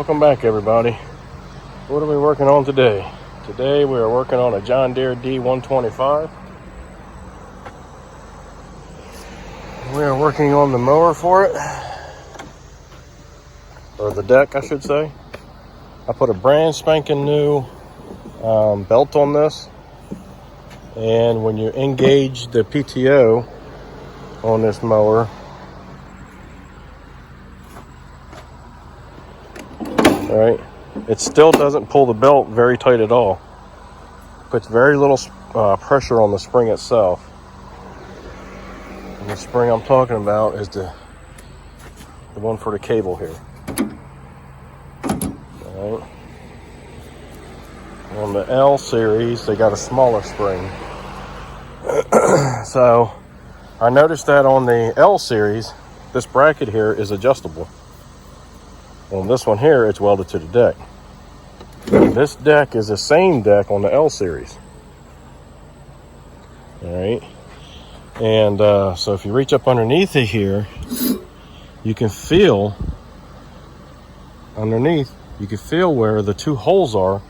Welcome back, everybody. What are we working on today? Today we are working on a John Deere D125. We are working on the mower for it, or the deck I should say. I put a brand spanking new belt on this, and when you engage the PTO on this mower, right, it still doesn't pull the belt very tight at all. Puts very little pressure on the spring itself. And the spring I'm talking about is the one for the cable here. All right. On the L series, they got a smaller spring. So I noticed that on the L series, this bracket here is adjustable. On this one here, it's welded to the deck. This deck is the same deck on the L series. All right. And so if you reach up underneath it here, you can feel underneath, you can feel where the two holes are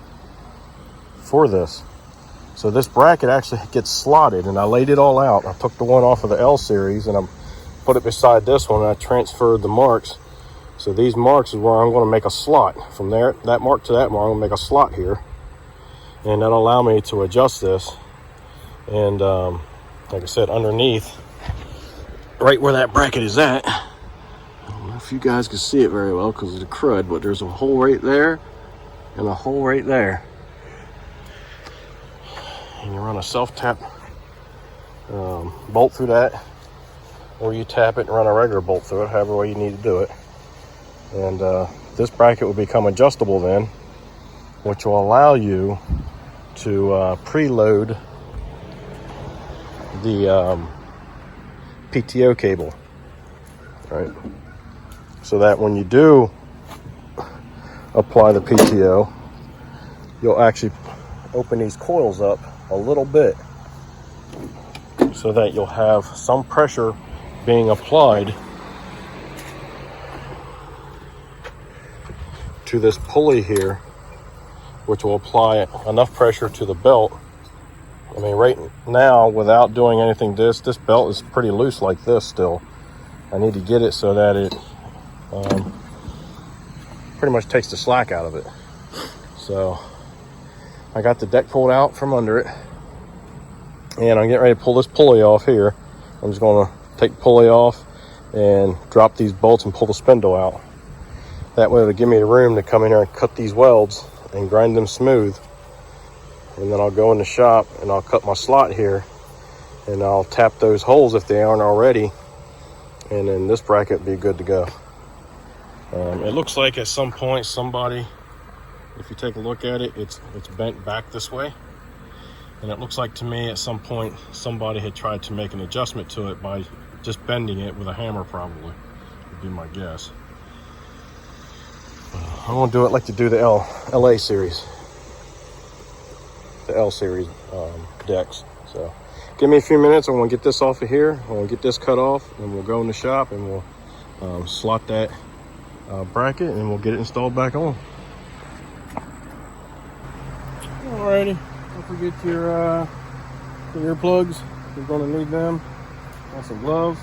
for this. So this bracket actually gets slotted, and I laid it all out. I took the one off of the L series and I put it beside this one, and I transferred the marks. So these marks is where I'm going to make a slot. From there, that mark to that mark, I'm going to make a slot here. And that'll allow me to adjust this. And like I said, underneath, right where that bracket is at, I don't know if you guys can see it very well because of the crud, but there's a hole right there and a hole right there. And you run a self-tap bolt through that, or you tap it and run a regular bolt through it, however way you need to do it. And this bracket will become adjustable then, which will allow you to preload the PTO cable, right? So that when you do apply the PTO, you'll actually open these coils up a little bit so that you'll have some pressure being applied to this pulley here, which will apply enough pressure to the belt. I mean, right now, without doing anything, this belt is pretty loose like this still. I need to get it so that it pretty much takes the slack out of it. So I got the deck pulled out from under it, and I'm getting ready to pull this pulley off here. I'm just going to take the pulley off and drop these bolts and pull the spindle out. That way it'll give me the room to come in here and cut these welds and grind them smooth. And then I'll go in the shop and I'll cut my slot here, and I'll tap those holes if they aren't already, and then this bracket will be good to go. It looks like at some point somebody, if you take a look at it, it's bent back this way, and it looks like to me at some point somebody had tried to make an adjustment to it by just bending it with a hammer, probably would be my guess. I want to do it like to do the LA series, the L series decks. So give me a few minutes. I want to get this off of here. I want to get this cut off, and we'll go in the shop and we'll slot that bracket, and we'll get it installed back on. Alrighty, don't forget your earplugs. You're going to need them. And some gloves.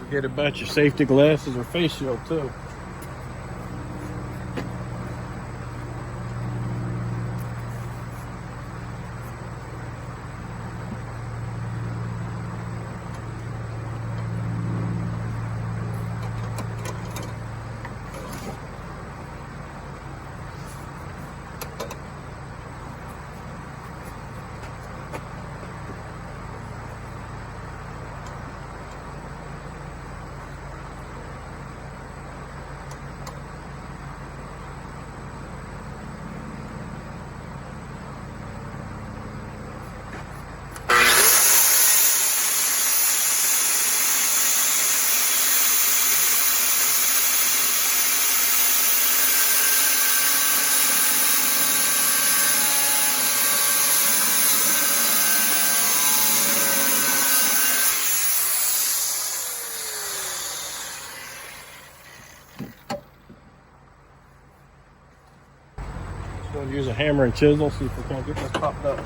Forget about your safety glasses or face shield too. going to use a hammer and chisel, see if we can't get this popped up.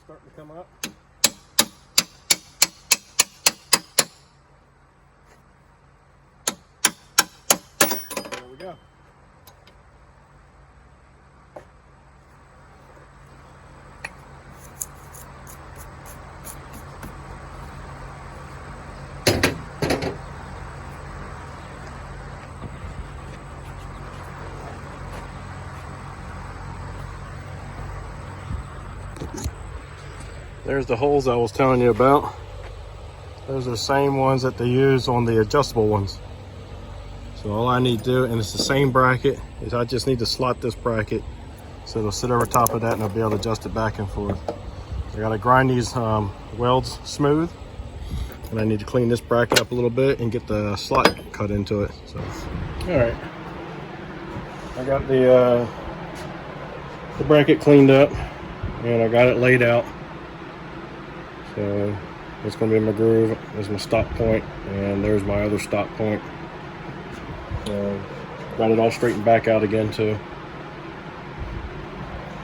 Starting to come up. There we go. There's the holes I was telling you about. Those are the same ones that they use on the adjustable ones. So all I need to do, and it's the same bracket, is I just need to slot this bracket so it'll sit over top of that and I'll be able to adjust it back and forth. I gotta grind these welds smooth, and I need to clean this bracket up a little bit and get the slot cut into it. So, all right, I got the bracket cleaned up and I got it laid out. So it's going to be my groove. There's my stop point, and there's my other stop point. So got it all straightened back out again too.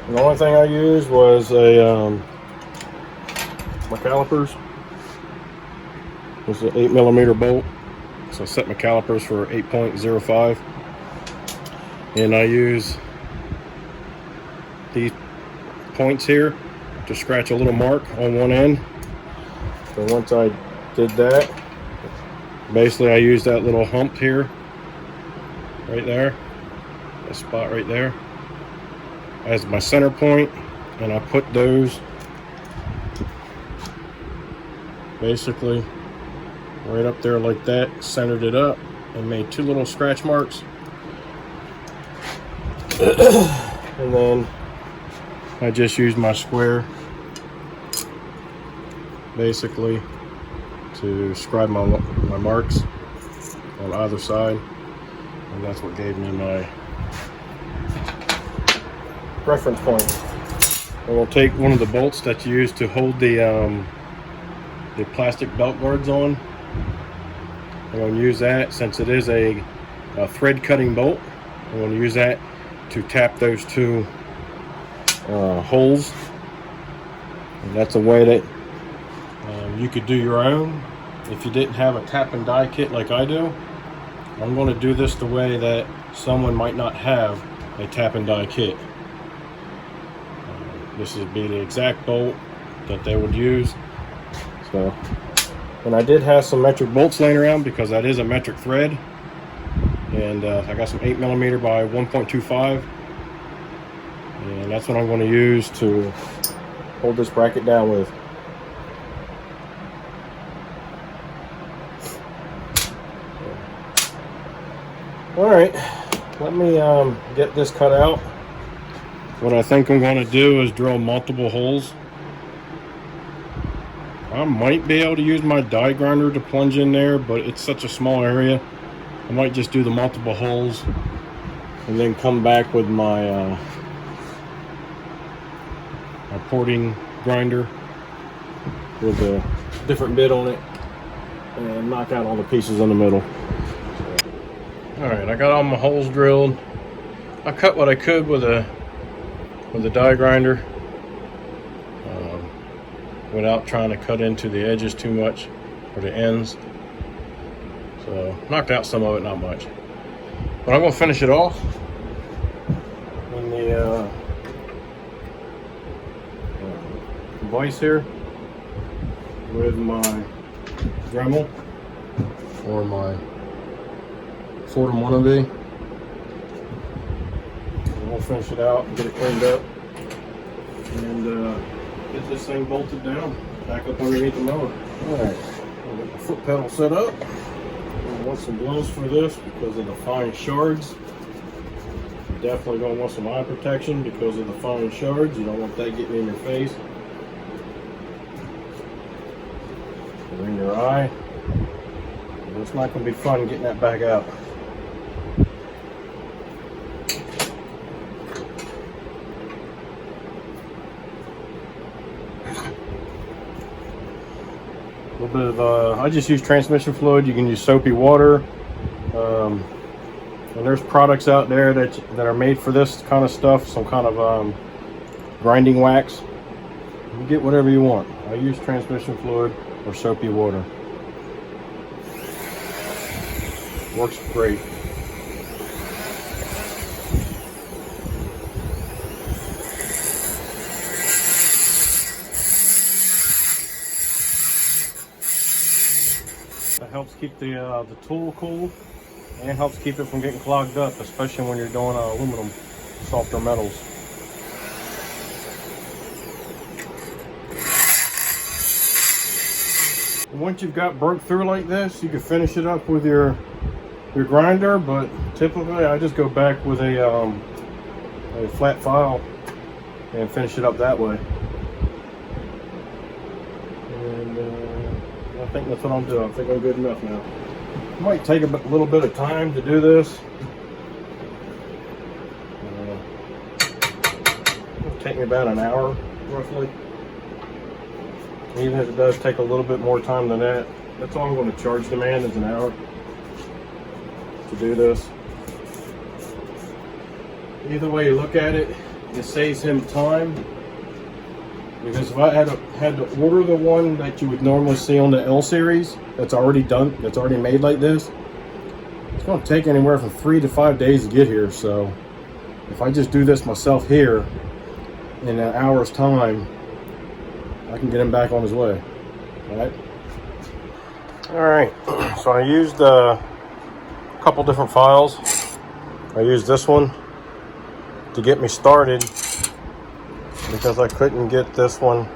And the only thing I used was my calipers. This is an 8mm bolt. So I set my calipers for 8.05, and I use these points here to scratch a little mark on one end. So once I did that, basically I used that little hump here, right there, that spot right there, as my center point, and I put those basically right up there like that, centered it up, and made two little scratch marks. And then I just used my square basically to scribe my marks on either side, and that's what gave me my reference point. And we'll take one of the bolts that you use to hold the plastic belt guards on. I'm going to use that, since it is a thread cutting bolt. I'm going to use that to tap those two holes, and that's a way that you could do your own if you didn't have a tap and die kit like I do. I'm going to do this the way that someone might not have a tap and die kit. This would be the exact bolt that they would use. So, and I did have some metric bolts laying around because that is a metric thread, and I got some 8mm by 1.25, and that's what I'm going to use to hold this bracket down with. All right, let me get this cut out. What I think I'm going to do is drill multiple holes. I might be able to use my die grinder to plunge in there, but it's such a small area. I might just do the multiple holes and then come back with my porting grinder with a different bit on it and knock out all the pieces in the middle. Alright, I got all my holes drilled. I cut what I could with a die grinder without trying to cut into the edges too much, or the ends. So knocked out some of it, not much. But I'm going to finish it off in the vise here with my Dremel or my told them want to be. And we'll finish it out and get it cleaned up. And get this thing bolted down, back up underneath the mower. Alright, I'll get my foot pedal set up. I want some gloves for this because of the fine shards. You're definitely going to want some eye protection because of the fine shards. You don't want that getting in your face or in your eye. But it's not going to be fun getting that back out. A little bit of, I just use transmission fluid. You can use soapy water. And there's products out there that are made for this kind of stuff, some kind of grinding wax. You get whatever you want. I use transmission fluid or soapy water. Works great. That helps keep the tool cool and helps keep it from getting clogged up, especially when you're doing aluminum, softer metals. And once you've got broke through like this, you can finish it up with your grinder, but typically I just go back with a flat file and finish it up that way. And I think that's what I'm doing. I think I'm good enough now. It might take a little bit of time to do this. It'll take me about an hour, roughly. Even if it does take a little bit more time than that, that's all I'm going to charge the man is an hour to do this. Either way you look at it, it saves him time. Because if I had to order the one that you would normally see on the L series, that's already done, that's already made like this, it's going to take anywhere from 3 to 5 days to get here. So if I just do this myself here in an hour's time, I can get him back on his way. All right. So I used a couple different files. I used this one to get me started, because I couldn't get this one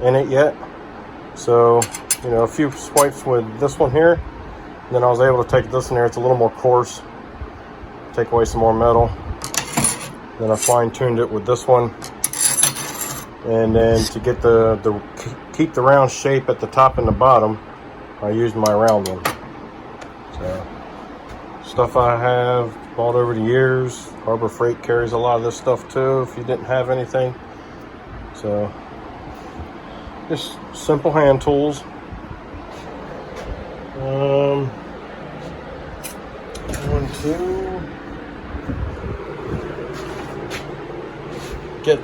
in it yet. So, you know, a few swipes with this one here, and then I was able to take this one here. It's a little more coarse, take away some more metal. Then I fine-tuned it with this one, and then to get keep the round shape at the top and the bottom, I used my round one. So, stuff I have bought over the years. Harbor Freight carries a lot of this stuff too if you didn't have anything. So, just simple hand tools. Going to get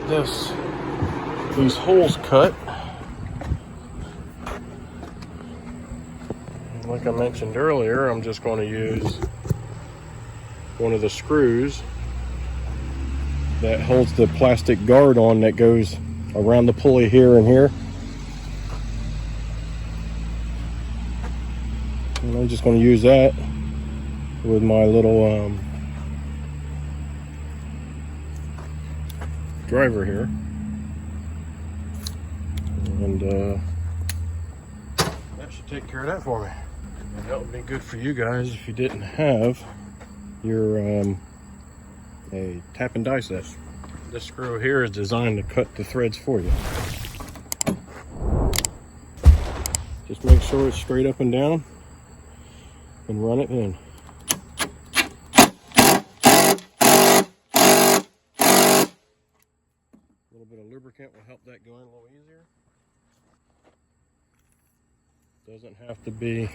these holes cut. And like I mentioned earlier, I'm just going to use one of the screws that holds the plastic guard on that goes around the pulley here and here. And I'm just going to use that with my little driver here. And that should take care of that for me. And that would be good for you guys if you didn't have your a tap and die set. This screw here is designed to cut the threads for you. Just make sure it's straight up and down and run it in. A little bit of lubricant will help that go in a little easier. Doesn't have to be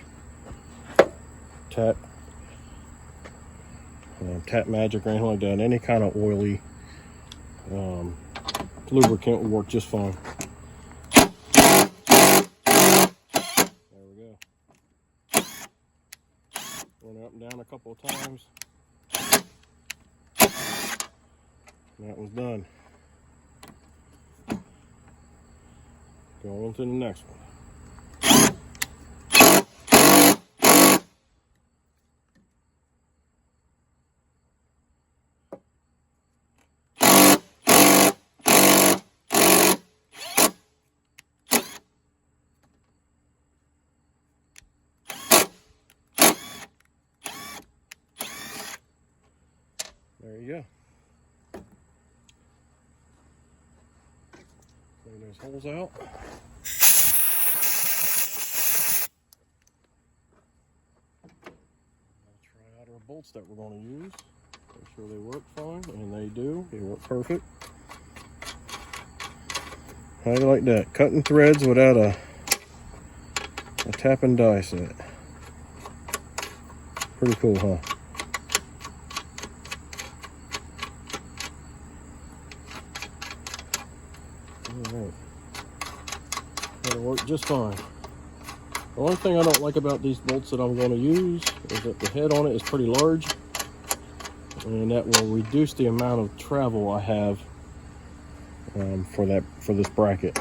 tap magic or anything like that. Any kind of oily lubricant will work just fine. There we go. Run it up and down a couple of times. And that one's done. Go on to the next one. go. Clean those holes out. I'll try out our bolts that we're going to use. Make sure they work fine, and they do. They work perfect. How do you like that? Cutting threads without a tap and die set. Pretty cool, huh? Alright. That'll work just fine. The only thing I don't like about these bolts that I'm going to use is that the head on it is pretty large, and that will reduce the amount of travel I have for this bracket.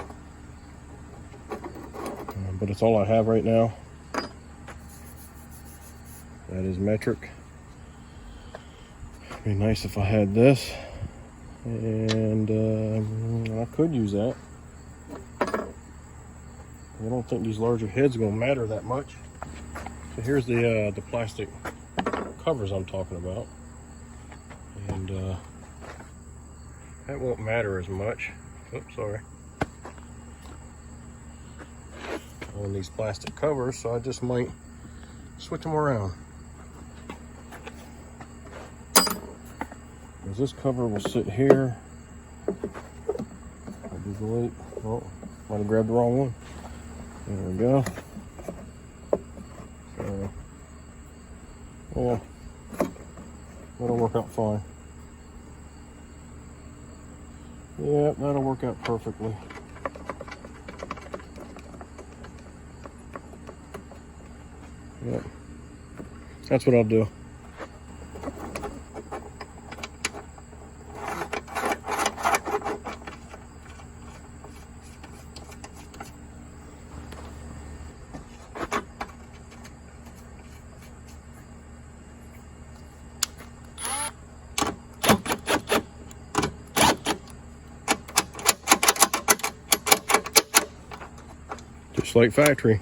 But it's all I have right now. That is metric. It'd be nice if I had this, and I could use that. I don't think these larger heads are going to matter that much. So here's the plastic covers I'm talking about, and that won't matter as much. Oops, sorry. On these plastic covers, so I just might switch them around. Because this cover will sit here. I'll be great. Oh, might have grabbed the wrong one. There we go. So, yeah, that'll work out fine. Yeah, that'll work out perfectly. Yep, that's what I'll do. Just like factory.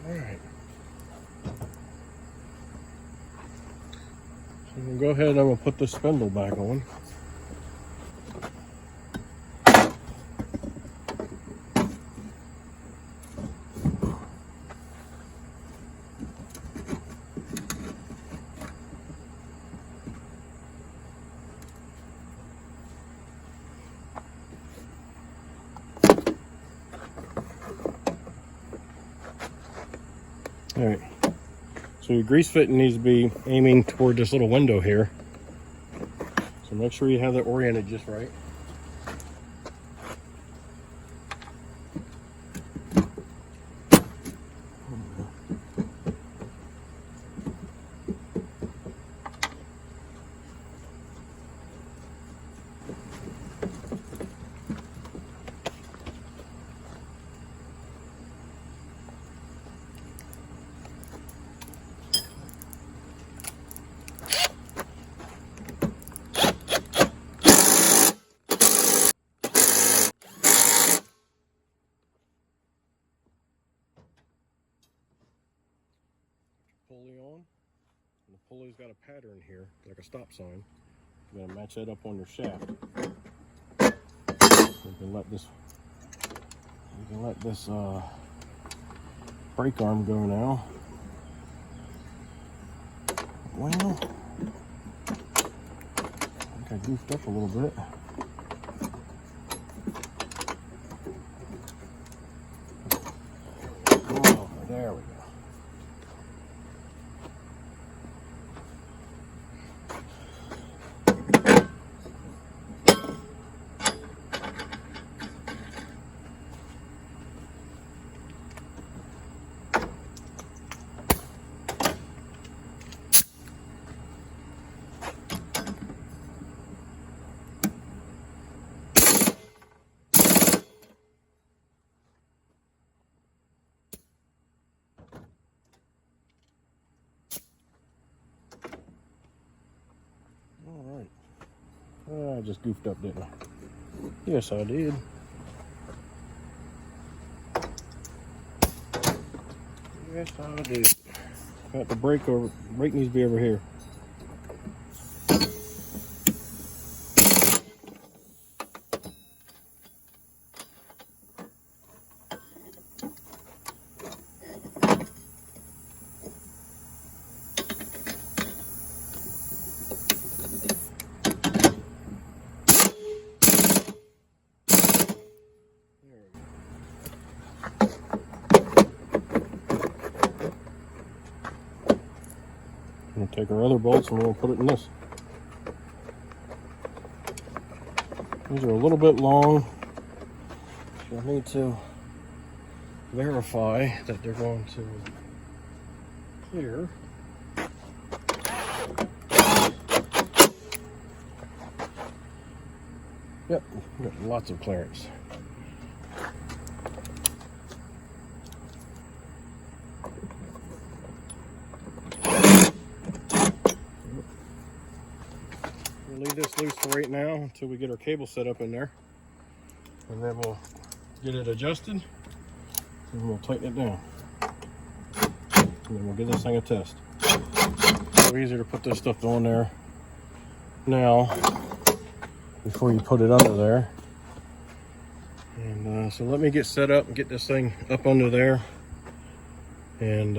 Alright. So I'm going to go ahead and I'm going to put the spindle back on. Alright, so your grease fitting needs to be aiming toward this little window here. So make sure you have that oriented just right. Pulley on, and the pulley's got a pattern here, like a stop sign. You gotta match that up on your shaft. You can let this brake arm go now. Well, I think I goofed up a little bit. Oh, there we go. All right. I just goofed up, didn't I? Yes, I did. Yes, I do. Got the brake needs to be over here. We'll take our other bolts and we'll put it in this. These are a little bit long, so I need to verify that they're going to clear. Yep, got lots of clearance. We'll leave this loose for right now until we get our cable set up in there, and then we'll get it adjusted and we'll tighten it down, and then we'll give this thing a test. It's so easier to put this stuff on there now before you put it under there. And so let me get set up and get this thing up under there and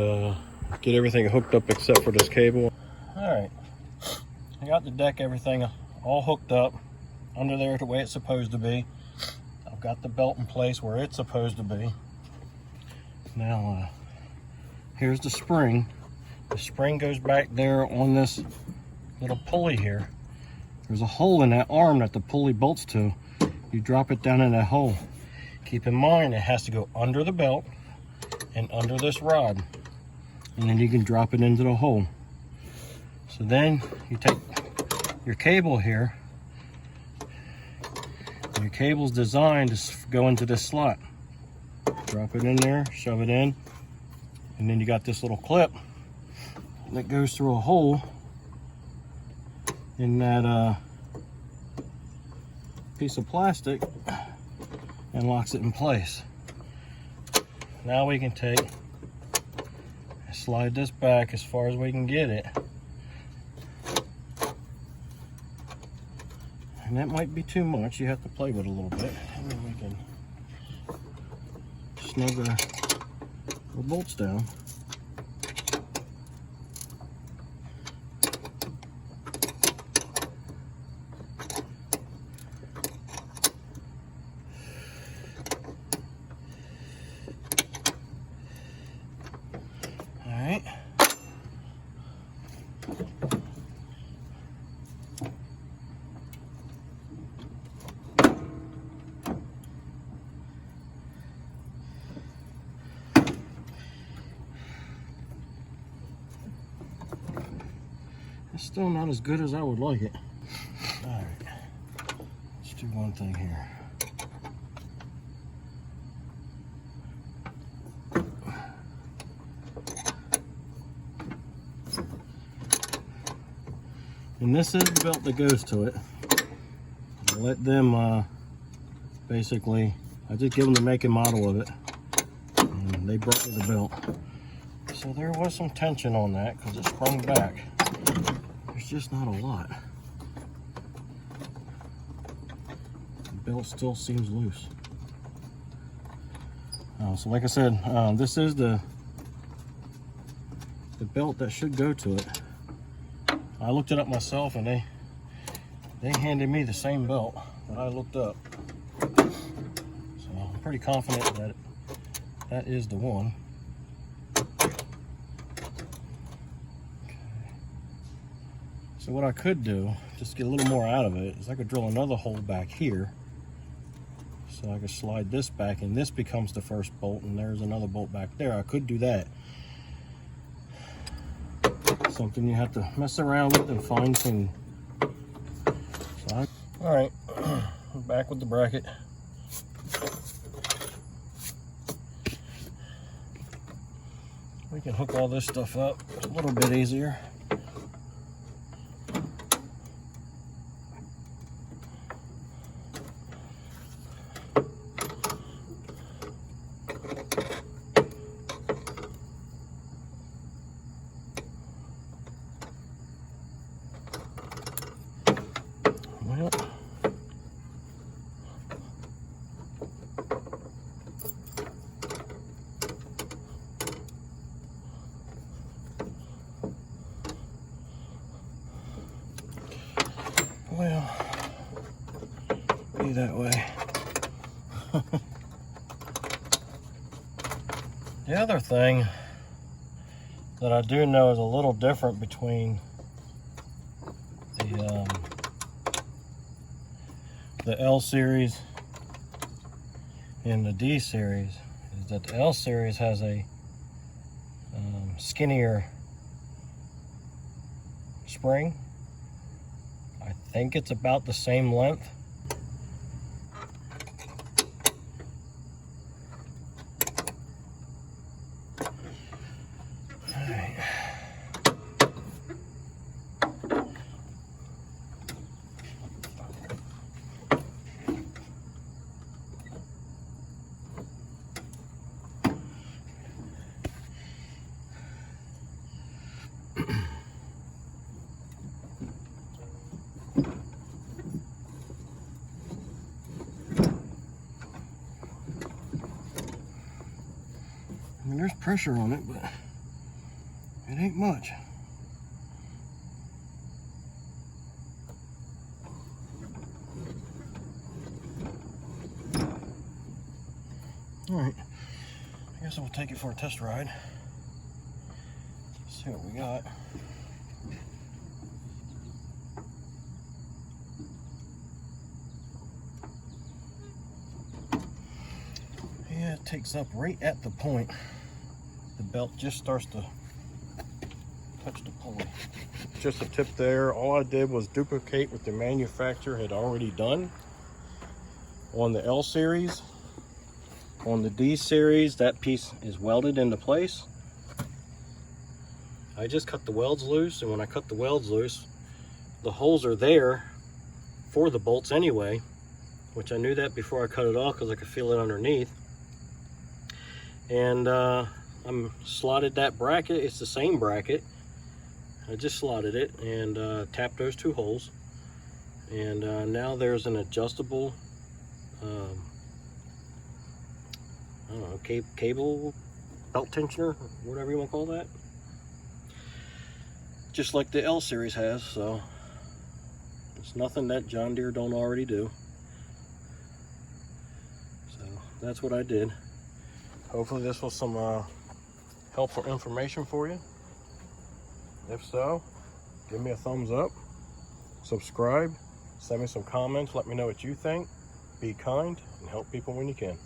get everything hooked up except for this cable. All right, I got the deck, everything all hooked up under there the way it's supposed to be. I've got the belt in place where it's supposed to be. Now here's the spring. The spring goes back there on this little pulley here. There's a hole in that arm that the pulley bolts to. You drop it down in that hole. Keep in mind it has to go under the belt and under this rod, and then you can drop it into the hole. So then you take your cable here. Your cable's designed to go into this slot. Drop it in there, shove it in, and then you got this little clip that goes through a hole in that piece of plastic and locks it in place. Now we can take and slide this back as far as we can get it. And that might be too much. You have to play with it a little bit. And then we can snug our bolts down. Alright. It's still not as good as I would like it. Alright. Let's do one thing here. And this is the belt that goes to it. I let them basically, I just give them the make and model of it, and they brought me the belt. So there was some tension on that because it sprung back. There's just not a lot. The belt still seems loose. So like I said, this is the belt that should go to it. I looked it up myself, and they handed me the same belt that I looked up. So I'm pretty confident that that is the one. Okay. So what I could do, just to get a little more out of it, is I could drill another hole back here. So I could slide this back, and this becomes the first bolt, and there's another bolt back there. I could do that. Something you have to mess around with and fine tune. So all right, back with the bracket. We can hook all this stuff up a little bit easier. Well, be that way. The other thing that I do know is a little different between the L series and the D series is that the L series has a skinnier spring. I think it's about the same length. All right. I mean, there's pressure on it, but it ain't much. All right, I guess we'll take it for a test ride. See what we got. Yeah, it takes up right at the point. The belt just starts to touch the pulley. Just a tip there, all I did was duplicate what the manufacturer had already done on the L series. On the D series, that piece is welded into place. I just cut the welds loose, and when I cut the welds loose, the holes are there for the bolts anyway, which I knew that before I cut it off because I could feel it underneath. And I'm slotted that bracket. It's the same bracket. I just slotted it and tapped those two holes. And now there's an adjustable I don't know, cable belt tensioner, whatever you want to call that. Just like the L series has, so it's nothing that John Deere don't already do. So that's what I did. Hopefully this was some helpful information for you. If so, give me a thumbs up, subscribe, send me some comments, let me know what you think. Be kind and help people when you can.